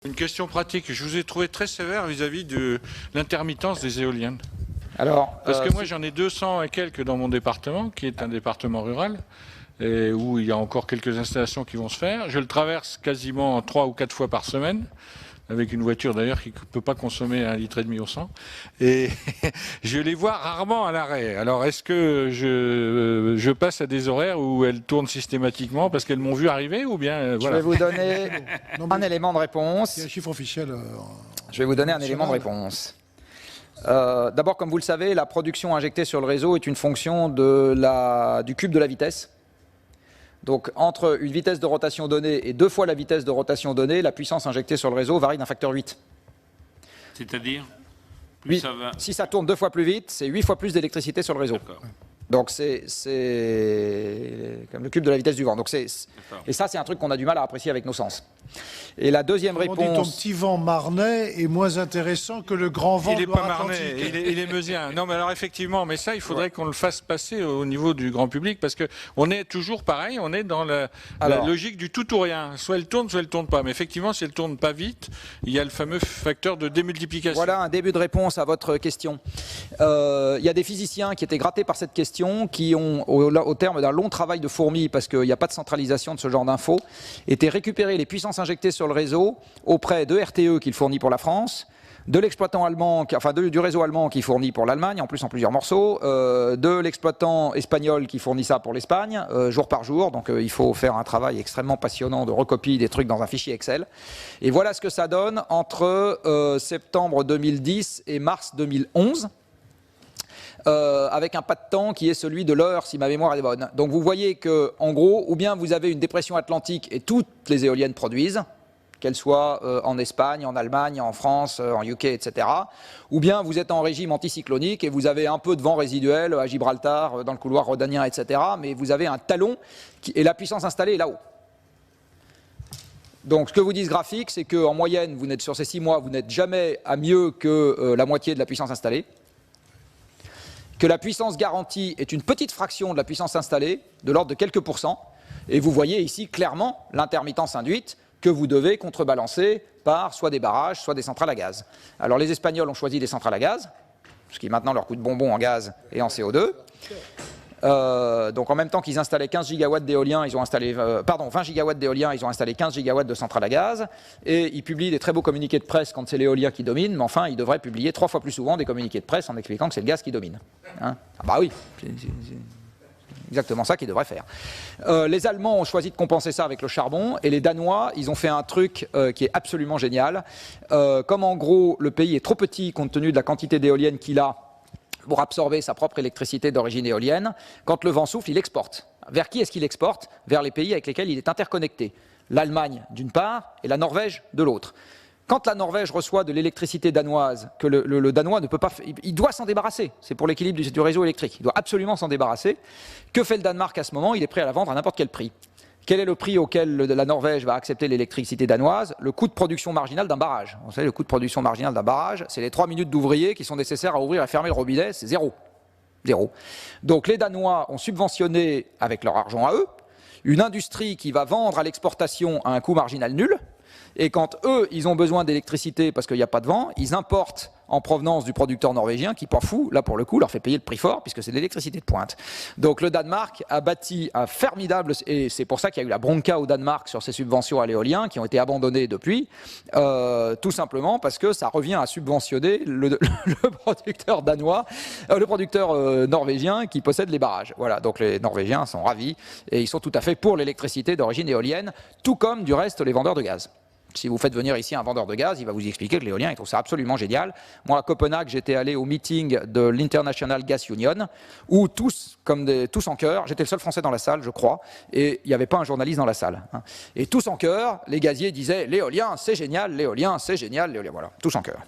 Une question pratique. Je vous ai trouvé très sévère vis-à-vis de l'intermittence des éoliennes. Alors, Parce que moi, j'en ai 200 et quelques dans mon département, qui est un département rural, et où il y a encore quelques installations qui vont se faire. Je le traverse quasiment 3 ou 4 fois par semaine, avec une voiture d'ailleurs qui ne peut pas consommer 1,5 litre au 100. Et je les vois rarement à l'arrêt. Alors, est-ce que je passe à des horaires où elles tournent systématiquement parce qu'elles m'ont vu arriver ou bien je voilà. vais vous donner un élément de réponse. Il y a un chiffre officiel. Je vais vous donner un élément de réponse. D'abord, comme vous le savez, la production injectée sur le réseau est une fonction du cube de la vitesse. Donc, entre une vitesse de rotation donnée et 2 fois la vitesse de rotation donnée, la puissance injectée sur le réseau varie d'un facteur 8. C'est-à-dire Si ça tourne 2 fois plus vite, c'est 8 fois plus d'électricité sur le réseau. Donc, c'est comme le cube de la vitesse du vent. Donc, et ça, c'est un truc qu'on a du mal à apprécier avec nos sens. Et la deuxième On dit ton réponse... petit vent marnais est moins intéressant que le grand vent Il n'est de pas marnais, il est meusien. Non, mais alors effectivement, mais ça, il faudrait qu'on le fasse passer au niveau du grand public, parce que on est toujours pareil, on est dans la logique du tout ou rien. Soit elle tourne, soit elle tourne pas. Mais effectivement, si elle tourne pas vite, il y a le fameux facteur de démultiplication. Voilà un début de réponse à votre question. Il y a des physiciens qui étaient grattés par cette question, qui ont, au terme d'un long travail de fourmi, parce qu'il n'y a pas de centralisation de ce genre d'infos, été récupérer les puissances injectées sur le réseau auprès de RTE qu'il fournit pour la France, de l'exploitant allemand, enfin du réseau allemand qui fournit pour l'Allemagne, en plus en plusieurs morceaux, de l'exploitant espagnol qui fournit ça pour l'Espagne, jour par jour. Donc il faut faire un travail extrêmement passionnant de recopie des trucs dans un fichier Excel. Et voilà ce que ça donne entre septembre 2010 et mars 2011. Avec un pas de temps qui est celui de l'heure, si ma mémoire est bonne. Donc vous voyez que, en gros, ou bien vous avez une dépression atlantique et toutes les éoliennes produisent, qu'elles soient en Espagne, en Allemagne, en France, en UK, etc. Ou bien vous êtes en régime anticyclonique et vous avez un peu de vent résiduel à Gibraltar, dans le couloir rhodanien, etc. Mais vous avez un talon et la puissance installée est là-haut. Donc ce que vous dit ce graphique, c'est qu'en moyenne, vous n'êtes sur ces 6 mois, vous n'êtes jamais à mieux que la moitié de la puissance installée. Que la puissance garantie est une petite fraction de la puissance installée, de l'ordre de quelques pourcents, et vous voyez ici clairement l'intermittence induite que vous devez contrebalancer par soit des barrages, soit des centrales à gaz. Alors les Espagnols ont choisi des centrales à gaz, ce qui maintenant leur coûte bonbon en gaz et en CO2. Donc en même temps qu'ils installaient 15 gigawatts d'éolien, ils ont installé, 20 gigawatts d'éolien, ils ont installé 15 gigawatts de centrales à gaz, et ils publient des très beaux communiqués de presse quand c'est l'éolien qui domine, mais enfin ils devraient publier 3 fois plus souvent des communiqués de presse en expliquant que c'est le gaz qui domine. Hein, ah bah oui, c'est exactement ça qu'ils devraient faire. Les Allemands ont choisi de compenser ça avec le charbon, et les Danois, ils ont fait un truc qui est absolument génial. Comme en gros le pays est trop petit compte tenu de la quantité d'éoliennes qu'il a, pour absorber sa propre électricité d'origine éolienne, quand le vent souffle, il exporte. Vers qui est-ce qu'il exporte? Vers les pays avec lesquels il est interconnecté. L'Allemagne d'une part et la Norvège de l'autre. Quand la Norvège reçoit de l'électricité danoise, que le Danois ne peut pas, il doit s'en débarrasser, c'est pour l'équilibre du réseau électrique, il doit absolument s'en débarrasser. Que fait le Danemark à ce moment? Il est prêt à la vendre à n'importe quel prix. Quel est le prix auquel la Norvège va accepter l'électricité danoise? Le coût de production marginal d'un barrage. Vous savez, le coût de production marginal d'un barrage, c'est les 3 minutes d'ouvrier qui sont nécessaires à ouvrir et fermer le robinet, c'est 0. 0. Donc les Danois ont subventionné, avec leur argent à eux, une industrie qui va vendre à l'exportation à un coût marginal nul, et quand eux, ils ont besoin d'électricité parce qu'il n'y a pas de vent, ils importent en provenance du producteur norvégien qui, pas fou, là pour le coup, leur fait payer le prix fort puisque c'est de l'électricité de pointe. Donc le Danemark a bâti un formidable, et c'est pour ça qu'il y a eu la bronca au Danemark sur ces subventions à l'éolien qui ont été abandonnées depuis, tout simplement parce que ça revient à subventionner le producteur danois, le producteur norvégien qui possède les barrages. Voilà, donc les Norvégiens sont ravis et ils sont tout à fait pour l'électricité d'origine éolienne, tout comme du reste les vendeurs de gaz. Si vous faites venir ici un vendeur de gaz, il va vous expliquer que l'éolien, il trouve ça absolument génial. Moi, à Copenhague, j'étais allé au meeting de l'International Gas Union, où tous en chœur, j'étais le seul Français dans la salle, je crois, et il n'y avait pas un journaliste dans la salle. Hein. Et tous en chœur, les gaziers disaient « l'éolien, c'est génial, l'éolien, c'est génial, l'éolien », voilà, tous en chœur.